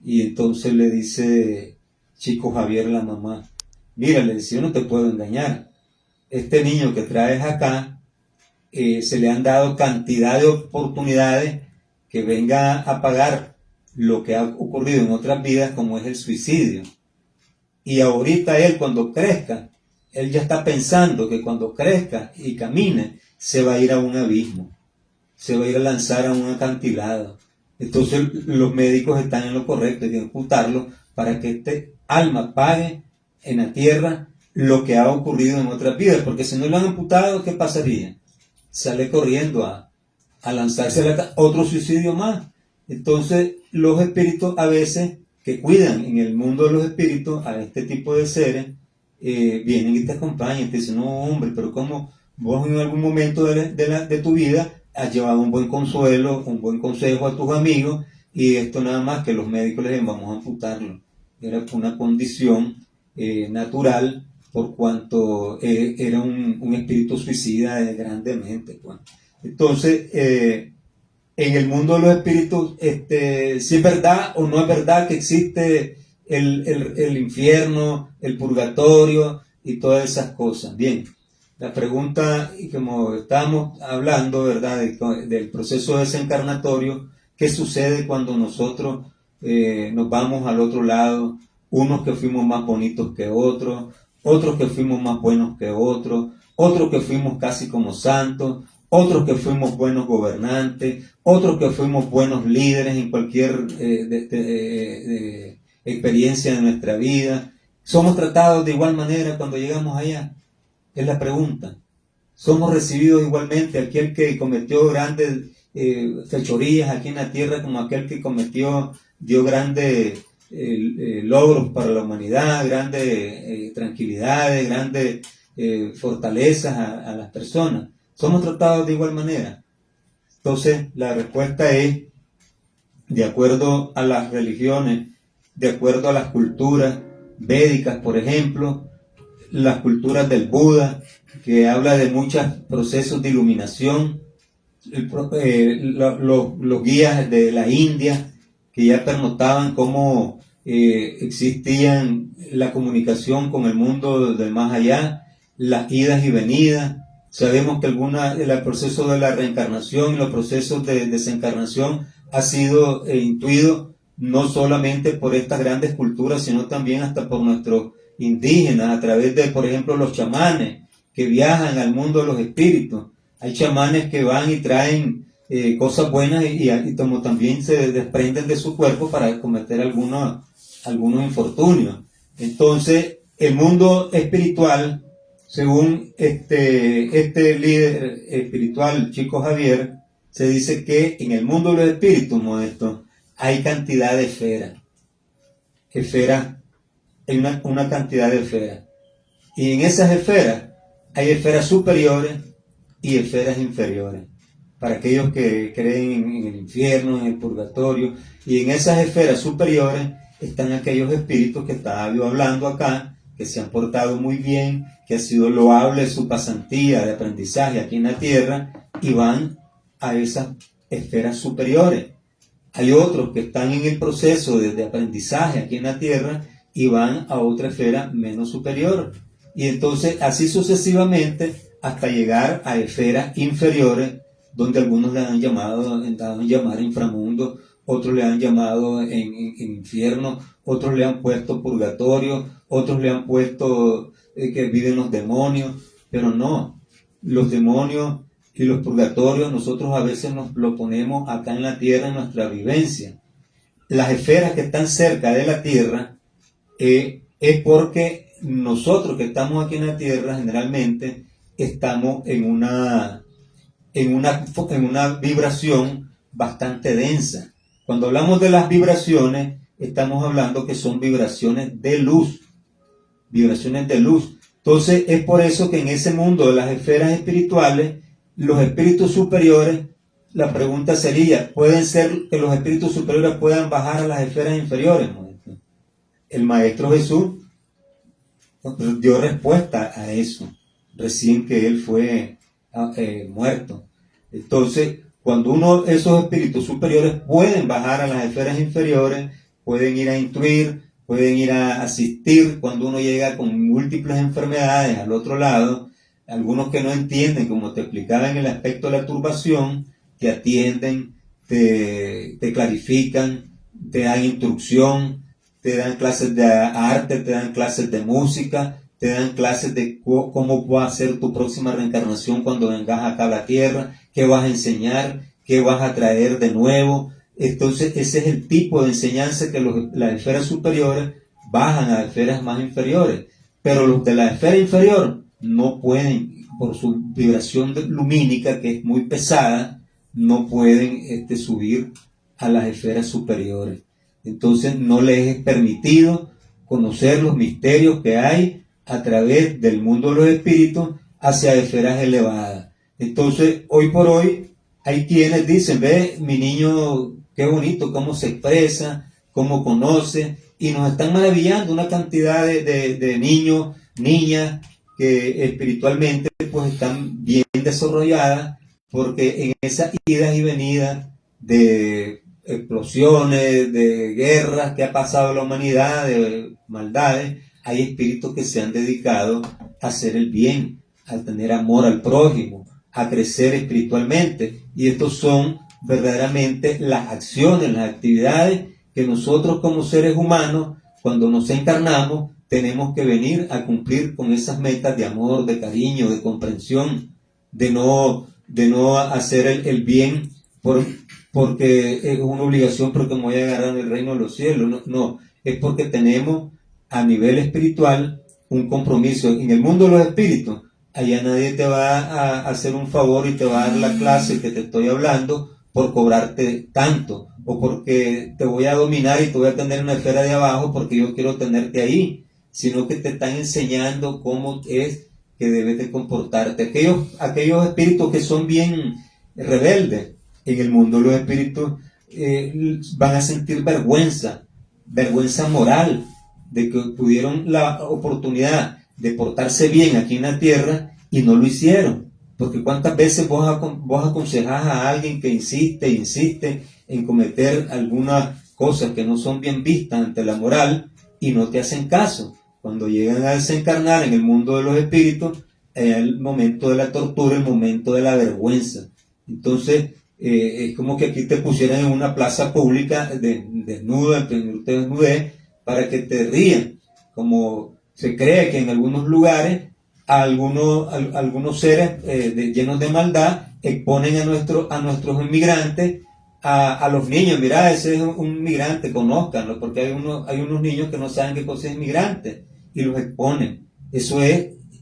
Y entonces le dice Chico Javier a la mamá, mira, le dice, yo no te puedo engañar, este niño que traes acá, se le han dado cantidad de oportunidades que venga a pagar lo que ha ocurrido en otras vidas, como es el suicidio. Y ahorita él, cuando crezca, él ya está pensando que cuando crezca y camine, se va a ir a un abismo, se va a ir a lanzar a un acantilado. Entonces los médicos están en lo correcto, hay que amputarlo para que este alma pague en la tierra lo que ha ocurrido en otras vidas, porque si no lo han amputado, ¿qué pasaría? Sale corriendo a lanzarse a otro suicidio más. Entonces los espíritus a veces que cuidan en el mundo de los espíritus a este tipo de seres, vienen y te acompañan y te dicen, no hombre, pero ¿cómo vos en algún momento de tu vida has llevado un buen consuelo, un buen consejo a tus amigos, y esto nada más que los médicos les dicen, vamos a amputarlo? Era una condición natural, por cuanto era un espíritu suicida grandemente, pues. Entonces, en el mundo de los espíritus, si es verdad o no es verdad que existe el infierno, el purgatorio y todas esas cosas. Bien, la pregunta, y como estamos hablando, ¿verdad?, del proceso desencarnatorio, ¿qué sucede cuando nosotros nos vamos al otro lado? Unos que fuimos más bonitos que otros que fuimos más buenos que otros que fuimos casi como santos, otros que fuimos buenos gobernantes, otros que fuimos buenos líderes en cualquier experiencia de nuestra vida. ¿Somos tratados de igual manera cuando llegamos allá? Es la pregunta. ¿Somos recibidos igualmente aquel que cometió grandes fechorías aquí en la tierra como aquel que dio grandes logros para la humanidad, grandes tranquilidades, grandes fortalezas a las personas? ¿Somos tratados de igual manera? Entonces la respuesta es, de acuerdo a las religiones, de acuerdo a las culturas védicas, por ejemplo, las culturas del Buda, que habla de muchos procesos de iluminación, los guías de la India, que ya pernotaban cómo existían la comunicación con el mundo del más allá, las idas y venidas. Sabemos que el proceso de la reencarnación y los procesos de desencarnación ha sido intuido no solamente por estas grandes culturas, sino también hasta por nuestros indígenas, a través de, por ejemplo, los chamanes que viajan al mundo de los espíritus. Hay chamanes que van y traen cosas buenas y como también se desprenden de su cuerpo para cometer algunos infortunios. Entonces, el mundo espiritual, según este líder espiritual, Chico Javier, se dice que en el mundo de los espíritus, Modesto, hay cantidad de esferas. Hay una cantidad de esferas. Y en esas esferas hay esferas superiores y esferas inferiores. Para aquellos que creen en el infierno, en el purgatorio. Y en esas esferas superiores están aquellos espíritus que estaba yo hablando acá, que se han portado muy bien, que ha sido loable su pasantía de aprendizaje aquí en la tierra, y van a esas esferas superiores. Hay otros que están en el proceso de aprendizaje aquí en la tierra y van a otra esfera menos superior. Y entonces así sucesivamente hasta llegar a esferas inferiores, donde algunos le han llamar inframundo, otros le han llamado en infierno, otros le han puesto purgatorio, otros le han puesto que viven los demonios, pero no, los demonios y los purgatorios nosotros a veces nos lo ponemos acá en la tierra en nuestra vivencia. Las esferas que están cerca de la tierra es porque nosotros que estamos aquí en la tierra generalmente estamos en una vibración bastante densa. Cuando hablamos de las vibraciones, estamos hablando que son vibraciones de luz. Vibraciones de luz. Entonces es por eso que en ese mundo de las esferas espirituales, los espíritus superiores, la pregunta sería, ¿pueden ser que los espíritus superiores puedan bajar a las esferas inferiores? El Maestro Jesús dio respuesta a eso, recién que él fue muerto. Entonces, cuando esos espíritus superiores pueden bajar a las esferas inferiores, pueden ir a instruir, pueden ir a asistir cuando uno llega con múltiples enfermedades al otro lado, algunos que no entienden, como te explicaba en el aspecto de la turbación, te atienden, te clarifican, te dan instrucción, te dan clases de arte, te dan clases de música, te dan clases de cómo va a ser tu próxima reencarnación cuando vengas acá a la tierra, qué vas a enseñar, qué vas a traer de nuevo. Entonces ese es el tipo de enseñanza que las esferas superiores bajan a las esferas más inferiores, pero los de la esfera inferior no pueden, por su vibración lumínica que es muy pesada, no pueden subir a las esferas superiores. Entonces no les es permitido conocer los misterios que hay a través del mundo de los espíritus hacia esferas elevadas. Entonces hoy por hoy hay quienes dicen, ve, mi niño, qué bonito, cómo se expresa, cómo conoce, y nos están maravillando una cantidad de niños, niñas, que espiritualmente pues están bien desarrolladas, porque en esas idas y venidas de explosiones, de guerras que ha pasado la humanidad, de maldades, hay espíritus que se han dedicado a hacer el bien, a tener amor al prójimo, a crecer espiritualmente, y estos son verdaderamente las acciones, las actividades que nosotros como seres humanos, cuando nos encarnamos, tenemos que venir a cumplir con esas metas de amor, de cariño, de comprensión, de no hacer el bien porque es una obligación, porque me voy a agarrar el reino de los cielos. No, es porque tenemos a nivel espiritual un compromiso. En el mundo de los espíritus, allá nadie te va a hacer un favor y te va a dar la clase que te estoy hablando por cobrarte tanto, o porque te voy a dominar y te voy a tener en la esfera de abajo porque yo quiero tenerte ahí, sino que te están enseñando cómo es que debes de comportarte. Aquellos espíritus que son bien rebeldes, en el mundo de los espíritus van a sentir vergüenza moral de que tuvieron la oportunidad de portarse bien aquí en la tierra y no lo hicieron. Porque cuántas veces vos aconsejás a alguien que insiste en cometer algunas cosas que no son bien vistas ante la moral y no te hacen caso. Cuando llegan a desencarnar en el mundo de los espíritus, es el momento de la tortura, el momento de la vergüenza. Entonces, es como que aquí te pusieran en una plaza pública desnudo, en te desnudez, para que te rían. Como se cree que en algunos lugares algunos seres llenos de maldad exponen a nuestros inmigrantes, a los niños. Mira, ese es un migrante, conózcanlo, porque hay unos niños que no saben qué cosa es migrante y los exponen.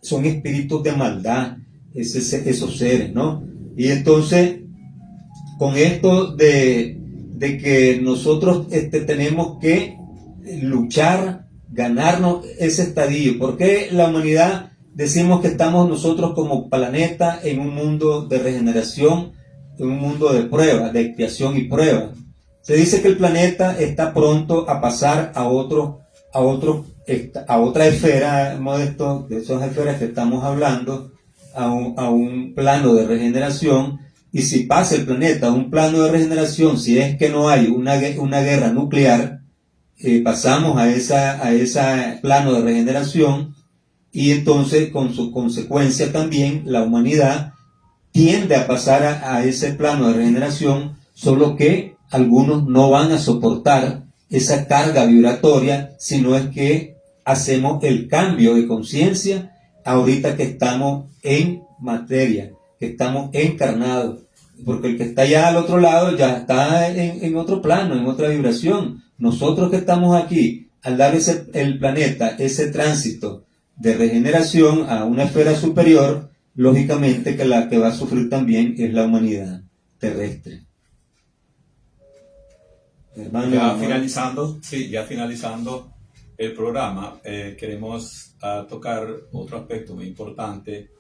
Son espíritus de maldad, esos seres, ¿no? Y entonces, con esto de que nosotros tenemos que luchar, ganarnos ese estadio. ¿Por qué la humanidad decimos que estamos nosotros como planeta en un mundo de regeneración, en un mundo de pruebas, de expiación y pruebas? Se dice que el planeta está pronto a pasar a otra esfera, Modesto, de esas esferas que estamos hablando, a un plano de regeneración. Y si pasa el planeta a un plano de regeneración, si es que no hay una guerra nuclear, pasamos a ese plano de regeneración, y entonces con su consecuencia también la humanidad tiende a pasar a ese plano de regeneración, solo que algunos no van a soportar esa carga vibratoria, sino es que hacemos el cambio de conciencia ahorita que estamos en materia, que estamos encarnados, porque el que está allá al otro lado ya está en otro plano, en otra vibración. Nosotros que estamos aquí, al dar el planeta ese tránsito de regeneración a una esfera superior, lógicamente que la que va a sufrir también es la humanidad terrestre. Hermano, Ya finalizando, el programa, queremos tocar otro aspecto muy importante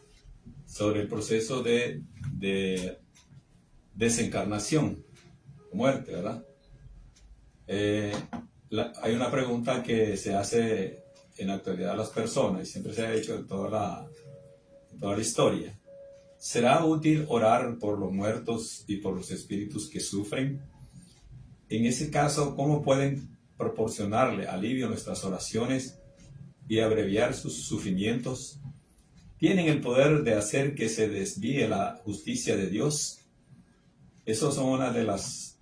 sobre el proceso de desencarnación, muerte, ¿verdad? Hay una pregunta que se hace en la actualidad a las personas y siempre se ha hecho en toda la historia. ¿Será útil orar por los muertos y por los espíritus que sufren? En ese caso, ¿cómo pueden proporcionarle alivio a nuestras oraciones y abreviar sus sufrimientos? ¿Tienen el poder de hacer que se desvíe la justicia de Dios? Esas son una de las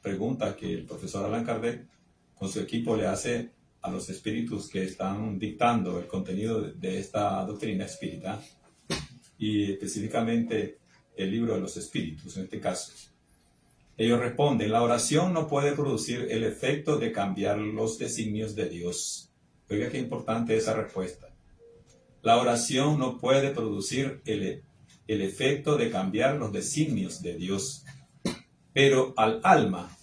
preguntas que el profesor Allan Kardec con su equipo le hace a los espíritus que están dictando el contenido de esta doctrina espírita, y específicamente el libro de los espíritus en este caso. Ellos responden: la oración no puede producir el efecto de cambiar los designios de Dios. Oiga qué importante esa respuesta. La oración no puede producir el efecto de cambiar los designios de Dios, pero al alma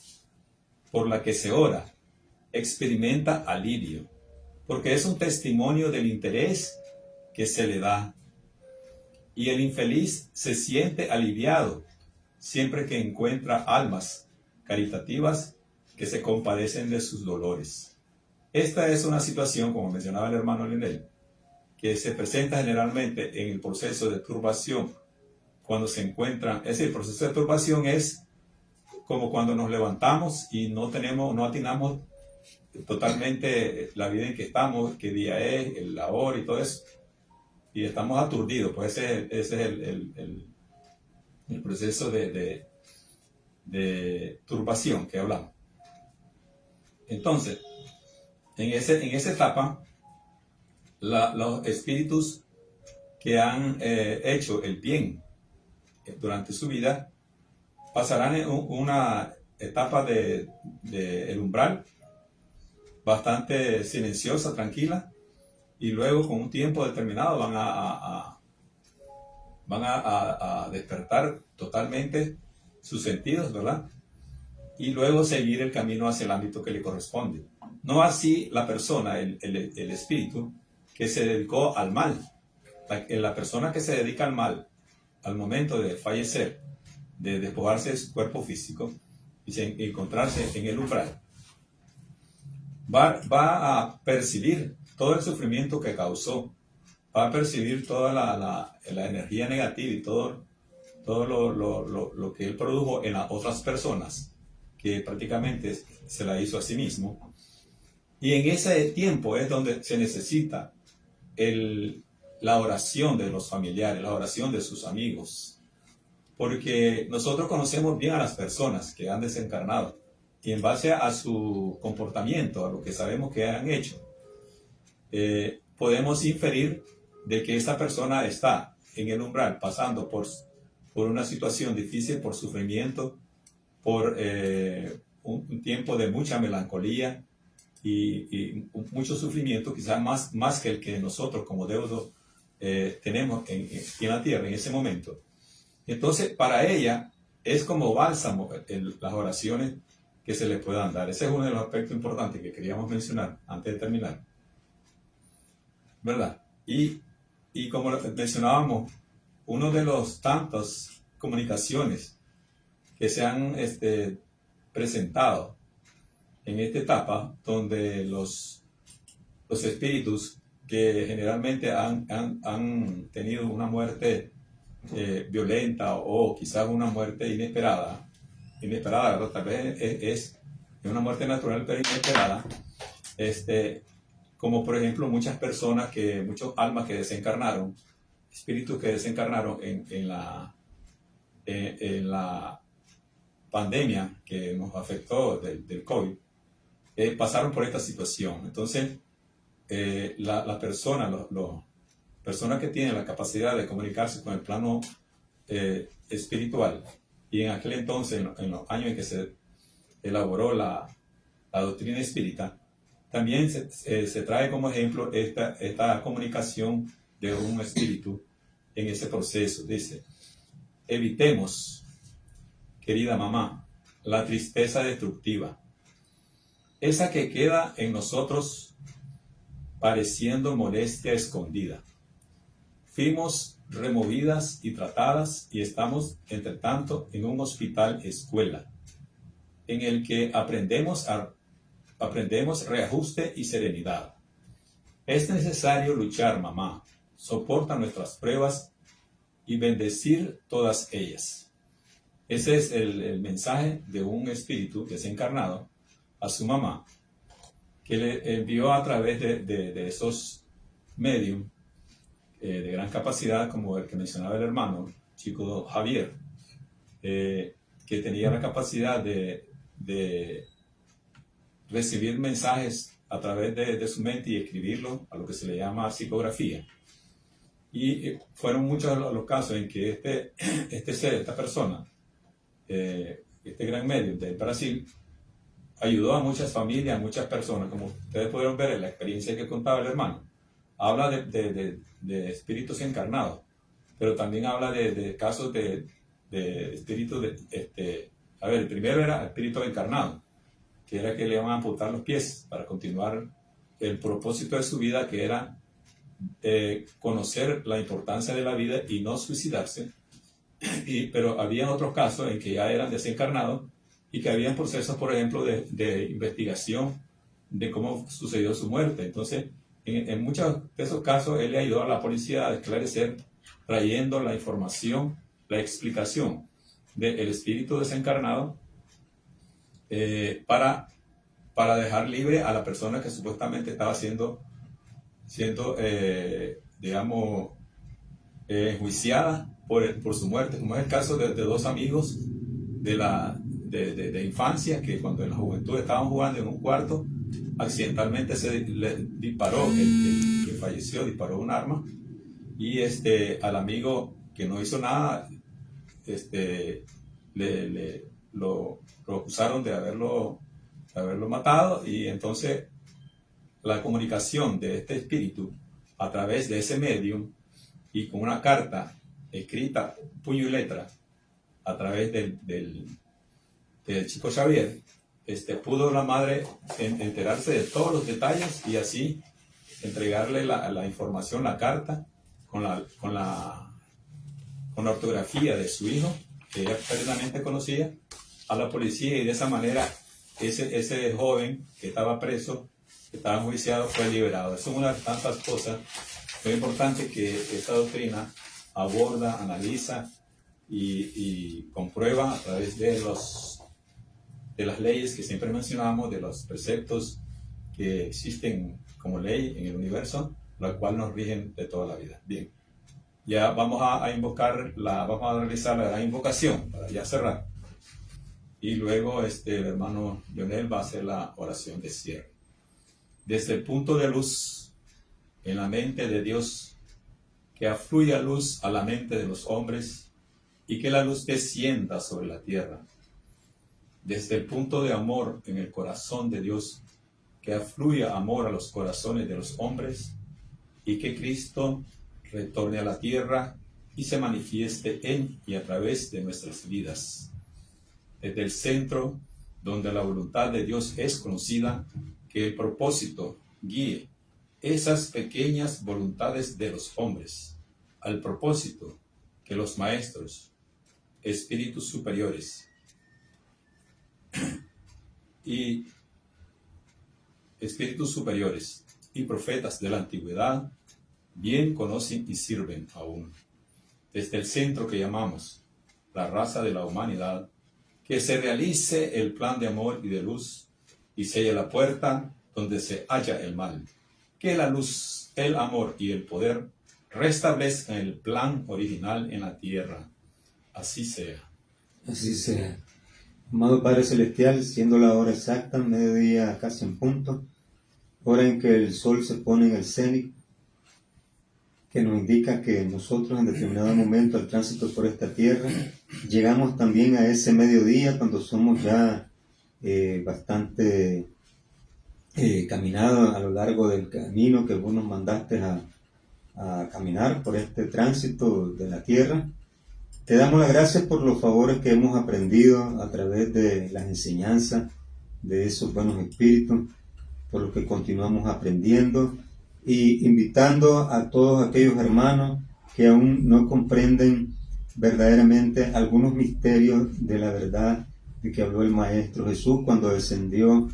por la que se ora experimenta alivio, porque es un testimonio del interés que se le da, y el infeliz se siente aliviado siempre que encuentra almas caritativas que se compadecen de sus dolores. Esta es una situación, como mencionaba el hermano Lindell, que se presenta generalmente en el proceso de turbación, cuando se encuentran, es decir, el proceso de turbación es como cuando nos levantamos y no atinamos totalmente la vida en que estamos, qué día es, la hora y todo eso, y estamos aturdidos. Pues ese es el proceso de turbación que hablamos. Entonces, en esa etapa, los espíritus que han hecho el bien durante su vida pasarán en una etapa de el umbral bastante silenciosa, tranquila, y luego con un tiempo determinado van a despertar totalmente sus sentidos, ¿verdad? Y luego seguir el camino hacia el ámbito que le corresponde. No así la persona, el espíritu que se dedicó al mal. La persona que se dedica al mal al momento de fallecer, de despojarse de su cuerpo físico y encontrarse en el umbral, va a percibir todo el sufrimiento que causó, va a percibir toda la energía negativa y todo lo que él produjo en las otras personas, que prácticamente se la hizo a sí mismo. Y en ese tiempo es donde se necesita la oración de los familiares, la oración de sus amigos, porque nosotros conocemos bien a las personas que han desencarnado, y en base a su comportamiento, a lo que sabemos que han hecho, podemos inferir de que esta persona está en el umbral pasando por una situación difícil, por sufrimiento, por un tiempo de mucha melancolía y mucho sufrimiento, quizás más que el que nosotros como deudos tenemos en la tierra en ese momento. Entonces, para ella es como bálsamo las oraciones que se le puedan dar. Ese es uno de los aspectos importantes que queríamos mencionar antes de terminar, ¿verdad? Y como mencionábamos, uno de los tantas comunicaciones que se han presentado en esta etapa, donde los espíritus que generalmente han tenido una muerte violenta o quizás una muerte inesperada, ¿verdad? Tal vez es una muerte natural pero inesperada, como por ejemplo muchas almas que desencarnaron, espíritus que desencarnaron en la pandemia que nos afectó del COVID, pasaron por esta situación. Entonces, las personas que tienen la capacidad de comunicarse con el plano espiritual, y en aquel entonces, en los años en que se elaboró la doctrina espírita, también se trae como ejemplo esta comunicación de un espíritu en ese proceso. Dice: evitemos, querida mamá, la tristeza destructiva, esa que queda en nosotros pareciendo molestia escondida. Fuimos removidas y tratadas y estamos, entre tanto, en un hospital escuela, en el que aprendemos reajuste y serenidad. Es necesario luchar, mamá. Soporta nuestras pruebas y bendecir todas ellas. Ese es el mensaje de un espíritu desencarnado a su mamá, que le envió a través de esos medium de gran capacidad, como el que mencionaba el hermano, chico Javier, que tenía la capacidad de recibir mensajes a través de su mente y escribirlo, a lo que se le llama psicografía. Y fueron muchos los casos en que esta persona, este gran medium del Brasil, ayudó a muchas familias, a muchas personas, como ustedes pudieron ver en la experiencia que contaba el hermano. Habla de espíritus encarnados, pero también habla de casos de espíritus el primero era espíritu encarnado, que era que le iban a amputar los pies para continuar el propósito de su vida, que era conocer la importancia de la vida y no suicidarse. Pero había otros casos en que ya eran desencarnados y que habían procesos, por ejemplo, de investigación de cómo sucedió su muerte. Entonces, en muchos de esos casos, él le ayudó a la policía a esclarecer, trayendo la información, la explicación del espíritu desencarnado para dejar libre a la persona que supuestamente estaba siendo enjuiciada por su muerte, como es el caso de dos amigos de infancia, que cuando en la juventud estaban jugando en un cuarto, accidentalmente le disparó, el que falleció disparó un arma, y al amigo que no hizo nada, lo acusaron de haberlo matado. Y entonces la comunicación de este espíritu a través de ese medium y con una carta escrita puño y letra a través del chico Xavier, pudo la madre enterarse de todos los detalles y así entregarle la información, la carta con la ortografía de su hijo, que ella plenamente conocía, a la policía, y de esa manera ese joven que estaba preso, que estaba enjuiciado, fue liberado. Es una de tantas cosas muy importantes que esta doctrina aborda, analiza y comprueba a través de las leyes que siempre mencionamos, de los preceptos que existen como ley en el universo, la cual nos rigen de toda la vida. Bien, ya vamos a realizar la gran invocación para ya cerrar, y luego el hermano Lionel va a hacer la oración de cierre. Desde el punto de luz en la mente de Dios, que afluya luz a la mente de los hombres y que la luz descienda sobre la tierra. Desde el punto de amor en el corazón de Dios, que afluya amor a los corazones de los hombres y que Cristo retorne a la tierra y se manifieste en y a través de nuestras vidas. Desde el centro, donde la voluntad de Dios es conocida, que el propósito guíe esas pequeñas voluntades de los hombres al propósito que los maestros, espíritus superiores y profetas de la antigüedad bien conocen y sirven aún. Desde el centro que llamamos la raza de la humanidad, que se realice el plan de amor y de luz y selle la puerta donde se halla el mal. Que la luz, el amor y el poder restablezcan el plan original en la tierra. Así sea. Así sea. Amado Padre Celestial, siendo la hora exacta, mediodía casi en punto, hora en que el sol se pone en el cenit, que nos indica que nosotros en determinado momento al tránsito por esta tierra llegamos también a ese mediodía cuando somos ya bastante caminados a lo largo del camino que vos nos mandaste a caminar por este tránsito de la tierra. Te damos las gracias por los favores que hemos aprendido a través de las enseñanzas de esos buenos espíritus, por los que continuamos aprendiendo, y invitando a todos aquellos hermanos que aún no comprenden verdaderamente algunos misterios de la verdad de que habló el Maestro Jesús cuando descendió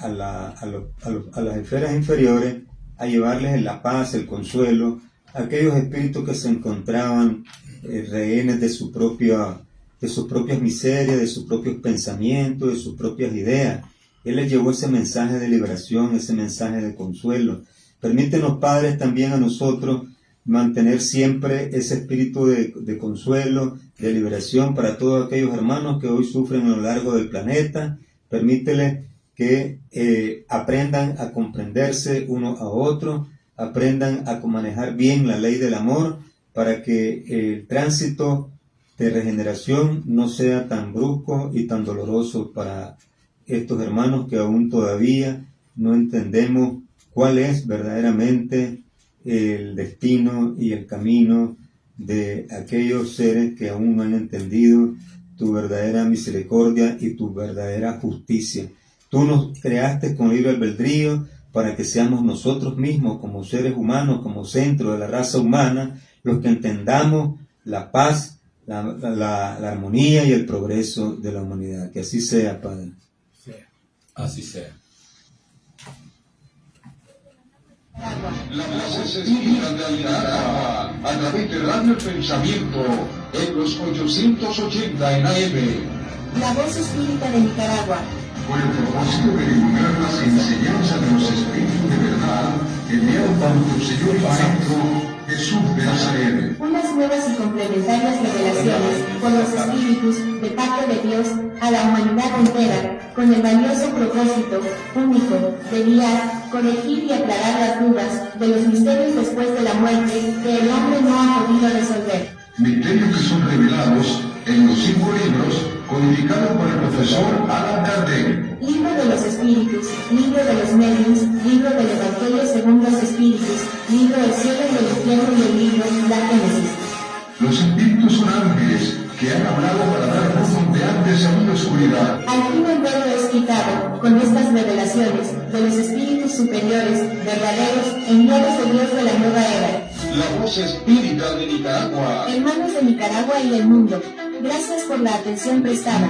a las esferas inferiores a llevarles la paz, el consuelo a aquellos espíritus que se encontraban rehenes de sus propias miserias, de sus propios pensamientos, de sus propias ideas. Él les llevó ese mensaje de liberación, ese mensaje de consuelo. Permítenos, Padres, también a nosotros mantener siempre ese espíritu de consuelo, de liberación para todos aquellos hermanos que hoy sufren a lo largo del planeta. Permíteles que aprendan a comprenderse uno a otro, aprendan a manejar bien la ley del amor para que el tránsito de regeneración no sea tan brusco y tan doloroso para estos hermanos que aún todavía no entendemos cuál es verdaderamente el destino y el camino de aquellos seres que aún no han entendido tu verdadera misericordia y tu verdadera justicia. Tú nos creaste con libre albedrío para que seamos nosotros mismos como seres humanos, como centro de la raza humana, los que entendamos la paz, la armonía y el progreso de la humanidad. Que así sea, Padre. Así sea. La voz espírita de Nicaragua, a través de Radio El Pensamiento, en los 880 en AM. La voz espírita de Nicaragua, Con el propósito de divulgar las enseñanzas de los espíritus de verdad, enviado por nuestro Señor y Maestro Jesús de Nazaret. unas nuevas y complementarias revelaciones por los espíritus de parte de Dios a la humanidad entera, con el valioso propósito único de guiar, corregir y aclarar las dudas de los misterios después de la muerte que el hombre no ha podido resolver. Misterios que son revelados en los 5 libros codificados por el profesor Alan Kardec. Libro de los Espíritus, Libro de los Medios, Libro del Evangelio según los Espíritus, Libro del Cielo y del Infierno y el Libro La Génesis. Los espíritus son ángeles que han hablado para dar luz donde antes había oscuridad. Al fin el velo es quitado, con estas revelaciones de los espíritus superiores, verdaderos, enviados de Dios de la nueva era. La voz espírita de Nicaragua. Hermanos de Nicaragua y del mundo, gracias por la atención prestada.